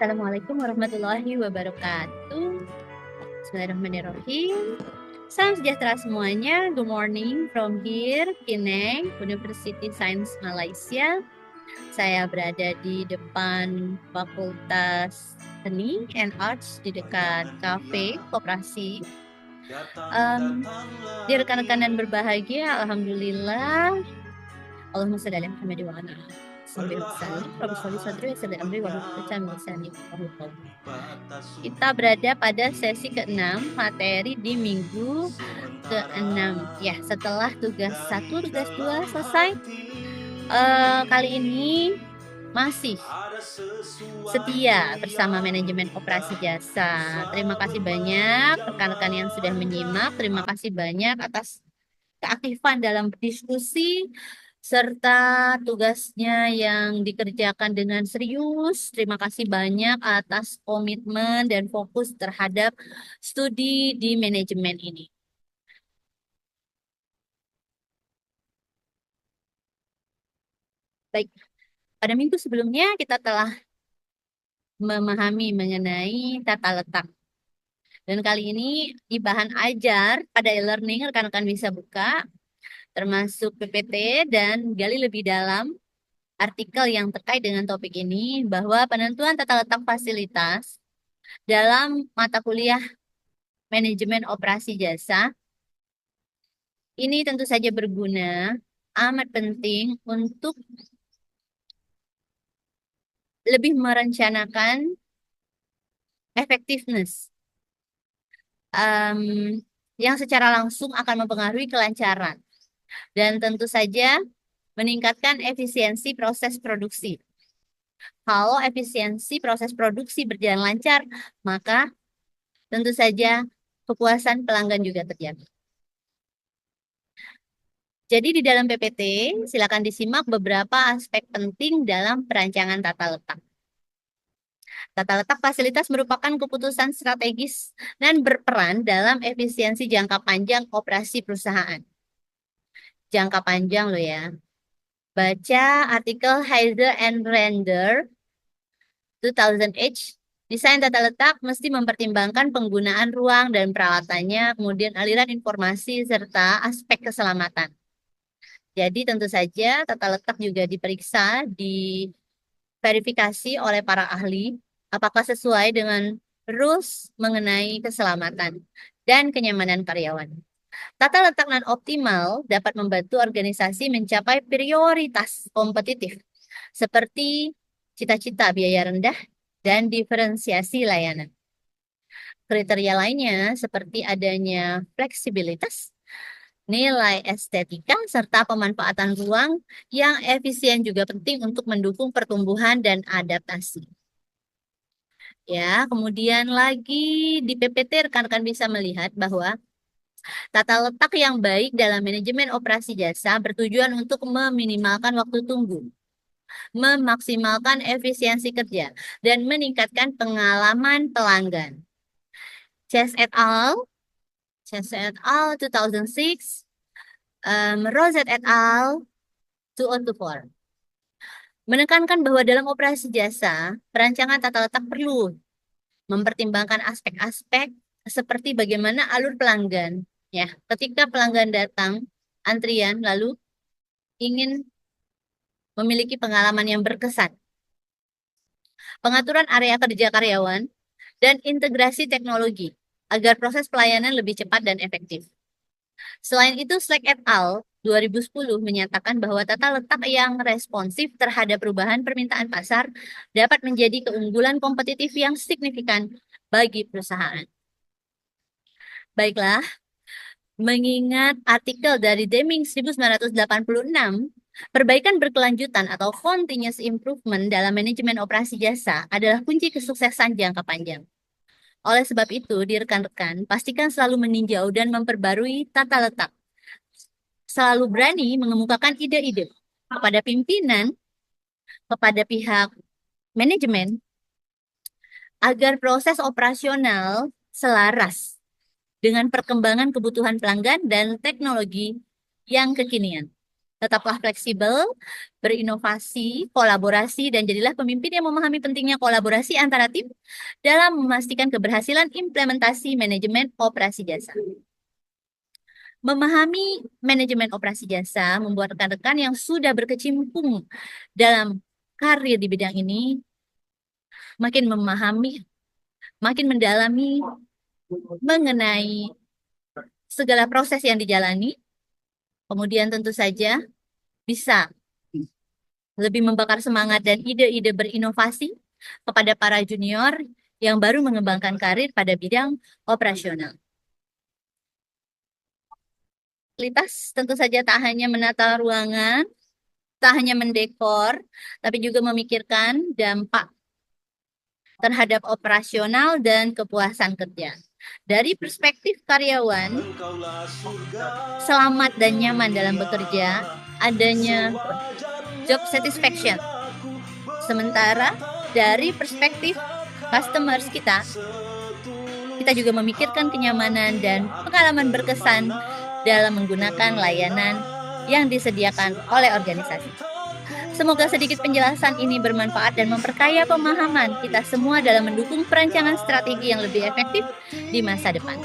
Assalamualaikum warahmatullahi wabarakatuh. Bismillahirrahmanirrahim. Salam sejahtera semuanya. Good morning from here, Penang, University Science Malaysia. Saya berada di depan Fakultas Seni and Arts di dekat kafe koperasi. Di rekan-rekan dan berbahagia, alhamdulillah. Allahumma shalli ala Muhammad wa ala alihi wasallam. Kita berada pada sesi ke-6 materi di minggu ke-6. Ya, setelah tugas 1, tugas 2 selesai. Kali ini masih setia bersama manajemen operasi jasa. Terima kasih banyak rekan-rekan yang sudah menyimak. Terima kasih banyak atas keaktifan dalam diskusi serta tugasnya yang dikerjakan dengan serius. Terima kasih banyak atas komitmen dan fokus terhadap studi di manajemen ini. Baik, pada minggu sebelumnya kita telah memahami mengenai tata letak. Dan kali ini di bahan ajar pada e-learning rekan-rekan bisa buka, termasuk PPT dan gali lebih dalam artikel yang terkait dengan topik ini bahwa penentuan tata letak fasilitas dalam mata kuliah manajemen operasi jasa ini tentu saja berguna, amat penting untuk lebih merencanakan effectiveness yang secara langsung akan mempengaruhi kelancaran dan tentu saja meningkatkan efisiensi proses produksi. Kalau efisiensi proses produksi berjalan lancar, maka tentu saja kepuasan pelanggan juga terjaga. Jadi di dalam PPT, silakan disimak beberapa aspek penting dalam perancangan tata letak. Tata letak fasilitas merupakan keputusan strategis dan berperan dalam efisiensi jangka panjang operasi perusahaan. Jangka panjang loh ya. Baca artikel Heiser and Render 2000H. Desain tata letak mesti mempertimbangkan penggunaan ruang dan peralatannya, kemudian aliran informasi, serta aspek keselamatan. Jadi tentu saja tata letak juga diperiksa, diverifikasi oleh para ahli, apakah sesuai dengan rules mengenai keselamatan dan kenyamanan karyawan. Tata letak non optimal dapat membantu organisasi mencapai prioritas kompetitif, seperti cita-cita biaya rendah dan diferensiasi layanan. Kriteria lainnya seperti adanya fleksibilitas, nilai estetika, serta pemanfaatan ruang yang efisien juga penting untuk mendukung pertumbuhan dan adaptasi. Ya, kemudian lagi di PPT rekan-rekan bisa melihat bahwa tata letak yang baik dalam manajemen operasi jasa bertujuan untuk meminimalkan waktu tunggu, memaksimalkan efisiensi kerja, dan meningkatkan pengalaman pelanggan. Chess et al. 2006, Rosette et al. 2024. Menekankan bahwa dalam operasi jasa, perancangan tata letak perlu mempertimbangkan aspek-aspek seperti bagaimana alur pelanggan. Ya, ketika pelanggan datang, antrian, lalu ingin memiliki pengalaman yang berkesan. Pengaturan area kerja karyawan dan integrasi teknologi agar proses pelayanan lebih cepat dan efektif. Selain itu, Slack et al. 2010 menyatakan bahwa tata letak yang responsif terhadap perubahan permintaan pasar dapat menjadi keunggulan kompetitif yang signifikan bagi perusahaan. Baiklah, mengingat artikel dari Deming 1986, perbaikan berkelanjutan atau continuous improvement dalam manajemen operasi jasa adalah kunci kesuksesan jangka panjang. Oleh sebab itu, di rekan-rekan, pastikan selalu meninjau dan memperbarui tata letak. Selalu berani mengemukakan ide-ide kepada pimpinan, kepada pihak manajemen, agar proses operasional selaras dengan perkembangan kebutuhan pelanggan dan teknologi yang kekinian. Tetaplah fleksibel, berinovasi, kolaborasi, dan jadilah pemimpin yang memahami pentingnya kolaborasi antara tim dalam memastikan keberhasilan implementasi manajemen operasi jasa. Memahami manajemen operasi jasa membuat rekan-rekan yang sudah berkecimpung dalam karir di bidang ini makin memahami, makin mendalami mengenai segala proses yang dijalani, kemudian tentu saja bisa lebih membakar semangat dan ide-ide berinovasi kepada para junior yang baru mengembangkan karir pada bidang operasional. Fasilitas tentu saja tak hanya menata ruangan, tak hanya mendekor, tapi juga memikirkan dampak terhadap operasional dan kepuasan kerja. Dari perspektif karyawan, selamat dan nyaman dalam bekerja, adanya job satisfaction. Sementara dari perspektif customers kita juga memikirkan kenyamanan dan pengalaman berkesan dalam menggunakan layanan yang disediakan oleh organisasi. Semoga sedikit penjelasan ini bermanfaat dan memperkaya pemahaman kita semua dalam mendukung perancangan strategi yang lebih efektif di masa depan.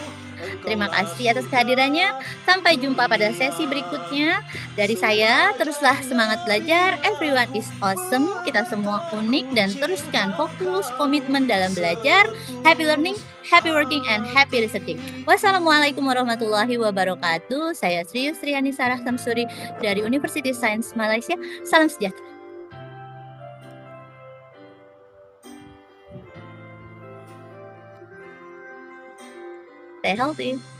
Terima kasih atas kehadirannya. Sampai jumpa pada sesi berikutnya. Dari saya, teruslah semangat belajar. Everyone is awesome. Kita semua unik dan teruskan fokus komitmen dalam belajar. Happy learning, happy working, and happy researching. Wassalamualaikum warahmatullahi wabarakatuh. Saya Sri Yusriani Sarah Samsuri dari University Science Malaysia. Salam sejahtera. Stay healthy.